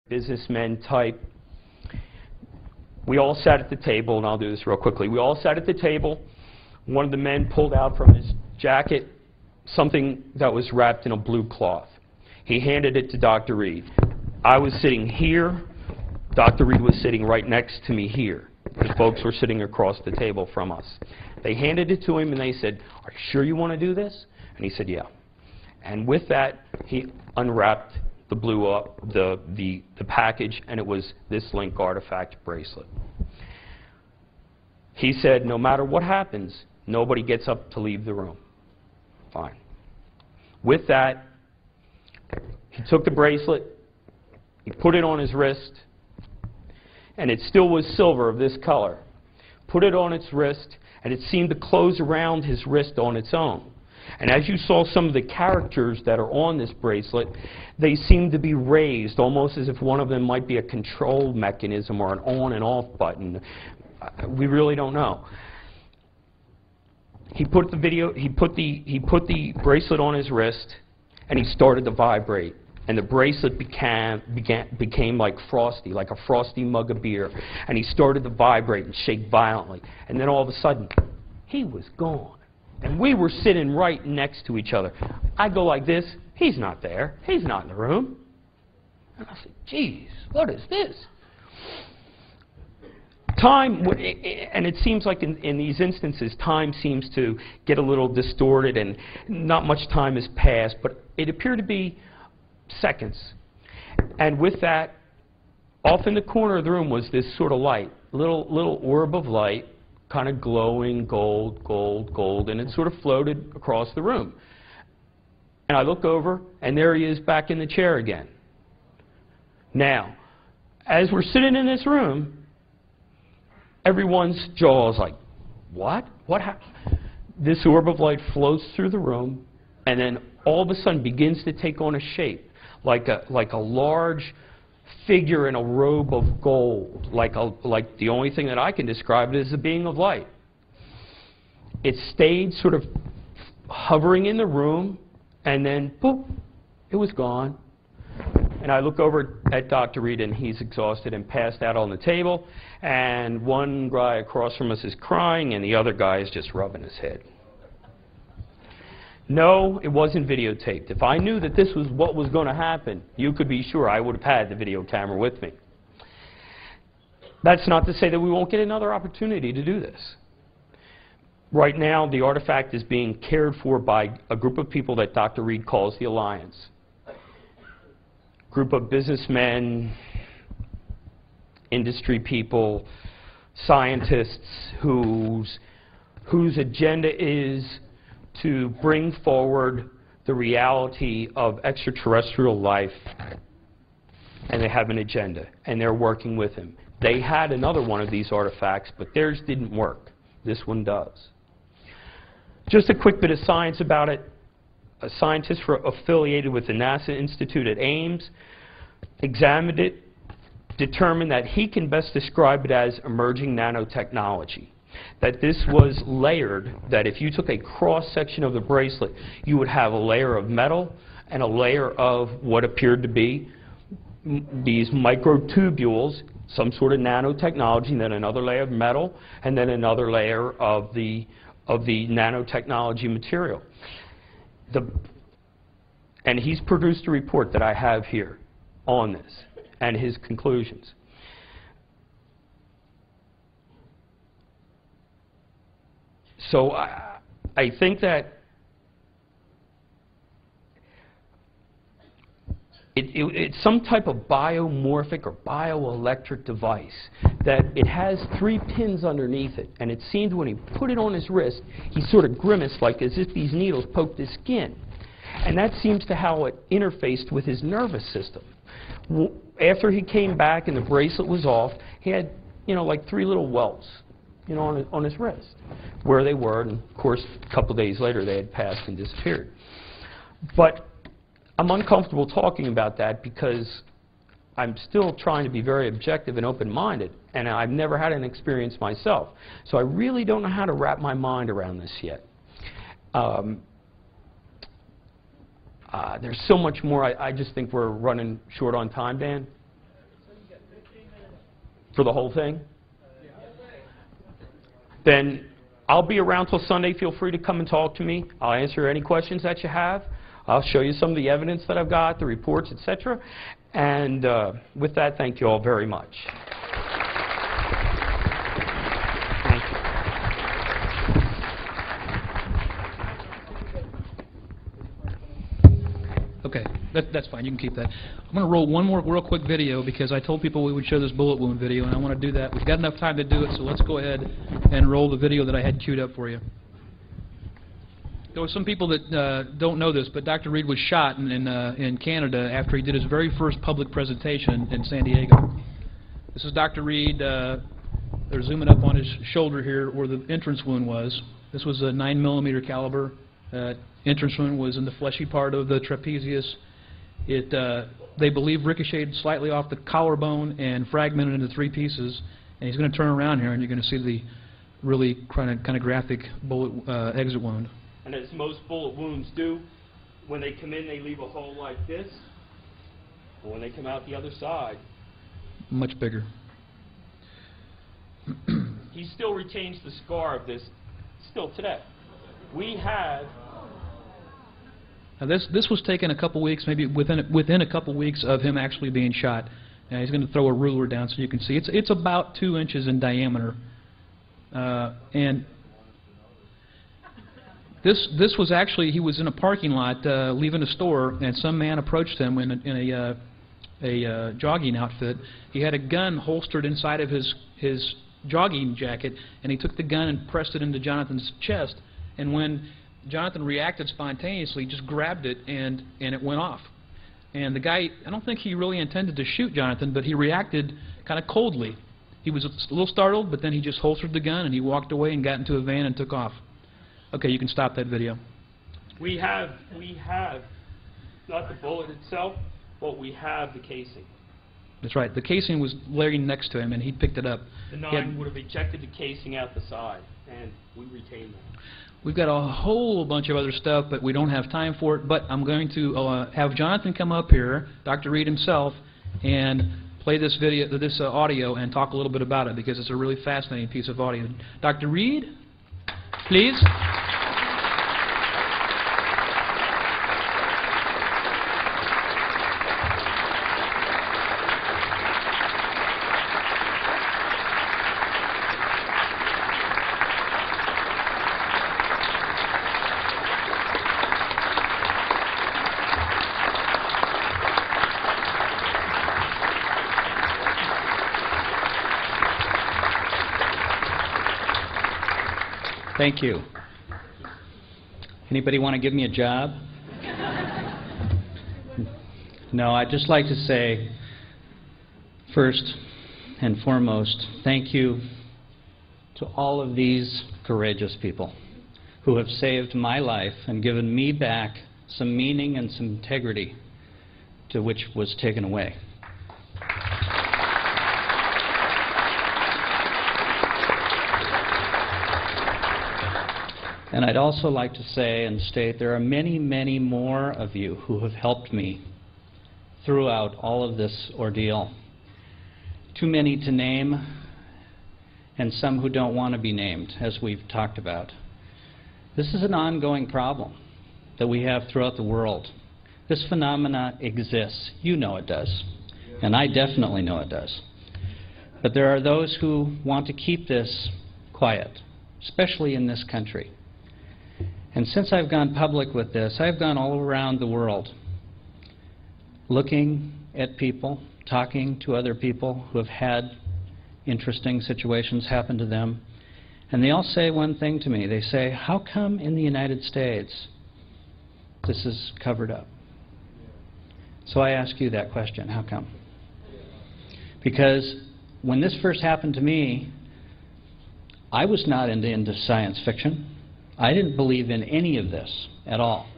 businessmen type. We all sat at the table, and I'll do this real quickly. We all sat at the table. One of the men pulled out from his jacket something that was wrapped in a blue cloth. He handed it to Dr. Reed. I was sitting here. Dr. Reed was sitting right next to me here. The folks were sitting across the table from us. They handed it to him, and they said, "Are you sure you want to do this?" And he said, "Yeah." And with that, he unwrapped the the package, and it was this link artifact bracelet. He said, "No matter what happens, nobody gets up to leave the room." Fine. With that, he took the bracelet, he put it on his wrist, and it still was silver of this color. Put it on its wrist, and it seemed to close around his wrist on its own. And as you saw some of the characters that are on this bracelet, they seem to be raised, almost as if one of them might be a control mechanism or an on and off button. We really don't know. He put the bracelet on his wrist, and he started to vibrate. And the bracelet became like frosty, like a frosty mug of beer. And he started to vibrate and shake violently. And then all of a sudden, he was gone. And we were sitting right next to each other. I go like this. He's not there. He's not in the room. And I said, "Geez, what is this?" Time, and it seems like in these instances, time seems to get a little distorted and not much time has passed, but it appeared to be seconds. And with that, off in the corner of the room was this sort of light, little orb of light, kind of glowing gold, gold, gold, and it sort of floated across the room. And I look over, and there he is back in the chair again. Now, as we're sitting in this room, everyone's jaw is like, what? What happened? This orb of light floats through the room, and then all of a sudden begins to take on a shape, like a large figure in a robe of gold, like the only thing that I can describe it as a being of light. It stayed sort of hovering in the room, and then, boop, it was gone. And I look over at Dr. Reed, and he's exhausted and passed out on the table. And one guy across from us is crying, and the other guy is just rubbing his head. No, it wasn't videotaped. If I knew that this was what was going to happen, you could be sure I would have had the video camera with me. That's not to say that we won't get another opportunity to do this. Right now, the artifact is being cared for by a group of people that Dr. Reed calls the Alliance. Group of businessmen, industry people, scientists whose agenda is to bring forward the reality of extraterrestrial life, and they have an agenda, and they're working with him. They had another one of these artifacts, but theirs didn't work. This one does. Just a quick bit of science about it. A scientist affiliated with the NASA Institute at Ames examined it, determined that he can best describe it as emerging nanotechnology. That this was layered, that if you took a cross-section of the bracelet, you would have a layer of metal and a layer of what appeared to be these microtubules, some sort of nanotechnology, and then another layer of metal, and then another layer of the nanotechnology material. And he's produced a report that I have here on this and his conclusions. So I think that it's some type of biomorphic or bioelectric device, that it has 3 pins underneath it, and it seemed when he put it on his wrist, he sort of grimaced like as if these needles poked his skin. And that seems to how it interfaced with his nervous system. After he came back and the bracelet was off, he had, like 3 little welts, on his wrist, where they were, and of course, a couple days later, they had passed and disappeared. But I'm uncomfortable talking about that because I'm still trying to be very objective and open-minded, and I've never had an experience myself. So I really don't know how to wrap my mind around this yet. There's so much more. I just think we're running short on time, Dan. For the whole thing? Then I'll be around till Sunday. Feel free to come and talk to me. I'll answer any questions that you have. I'll show you some of the evidence that I've got, the reports, etc. And with that, thank you all very much. Thank you. Okay, that's fine. You can keep that. I'm going to roll one more real quick video because I told people we would show this bullet wound video, and I want to do that. We've got enough time to do it, so let's go ahead and roll the video that I had queued up for you. There were some people that don't know this, but Dr. Reed was shot in Canada after he did his very first public presentation in San Diego. This is Dr. Reed. They're zooming up on his shoulder here where the entrance wound was. This was a 9mm caliber. Entrance wound was in the fleshy part of the trapezius. It, they believe, ricocheted slightly off the collarbone and fragmented into 3 pieces. And he's going to turn around here, and you're going to see the really kind of graphic bullet exit wound. And as most bullet wounds do, when they come in, they leave a hole like this. And when they come out the other side, much bigger. He still retains the scar of this still today. We have... Now this was taken a couple weeks, maybe within a couple weeks of him actually being shot. Now he's going to throw a ruler down so you can see. It's about 2 inches in diameter, and this was actually, he was in a parking lot leaving a store, and some man approached him in a jogging outfit. He had a gun holstered inside of his jogging jacket, and he took the gun and pressed it into Jonathan's chest. And when Jonathan reacted spontaneously, just grabbed it, and it went off. And the guy, I don't think he really intended to shoot Jonathan, but he reacted kind of coldly. He was a little startled, but then he just holstered the gun and he walked away and got into a van and took off. Okay, you can stop that video. We have not the bullet itself, but we have the casing. That's right. The casing was laying next to him, and he picked it up. The 9 would have ejected the casing out the side, and we retained that. We've got a whole bunch of other stuff, but we don't have time for it. But I'm going to have Jonathan come up here, Dr. Reed himself, and play this video, this audio, and talk a little bit about it because it's a really fascinating piece of audio. Dr. Reed, please. Thank you. Anybody want to give me a job? No, I'd just like to say, first and foremost, thank you to all of these courageous people who have saved my life and given me back some meaning and some integrity to which was taken away. And I'd also like to say and state there are many, many more of you who have helped me throughout all of this ordeal. Too many to name, and some who don't want to be named, as we've talked about. This is an ongoing problem that we have throughout the world. This phenomena exists. You know it does. And I definitely know it does. But there are those who want to keep this quiet, especially in this country. And since I've gone public with this, I've gone all around the world looking at people, talking to other people who have had interesting situations happen to them. And they all say one thing to me. They say, how come in the United States this is covered up? So I ask you that question, how come? Because when this first happened to me, I was not into science fiction. I didn't believe in any of this at all.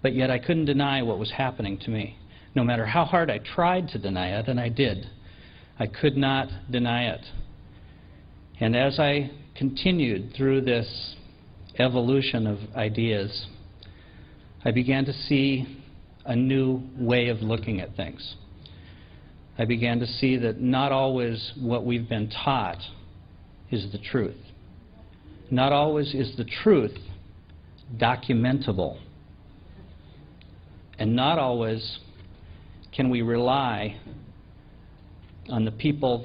But yet I couldn't deny what was happening to me. No matter how hard I tried to deny it, and I did, I could not deny it. And as I continued through this evolution of ideas, I began to see a new way of looking at things. I began to see that not always what we've been taught is the truth. Not always is the truth documentable. And not always can we rely on the people that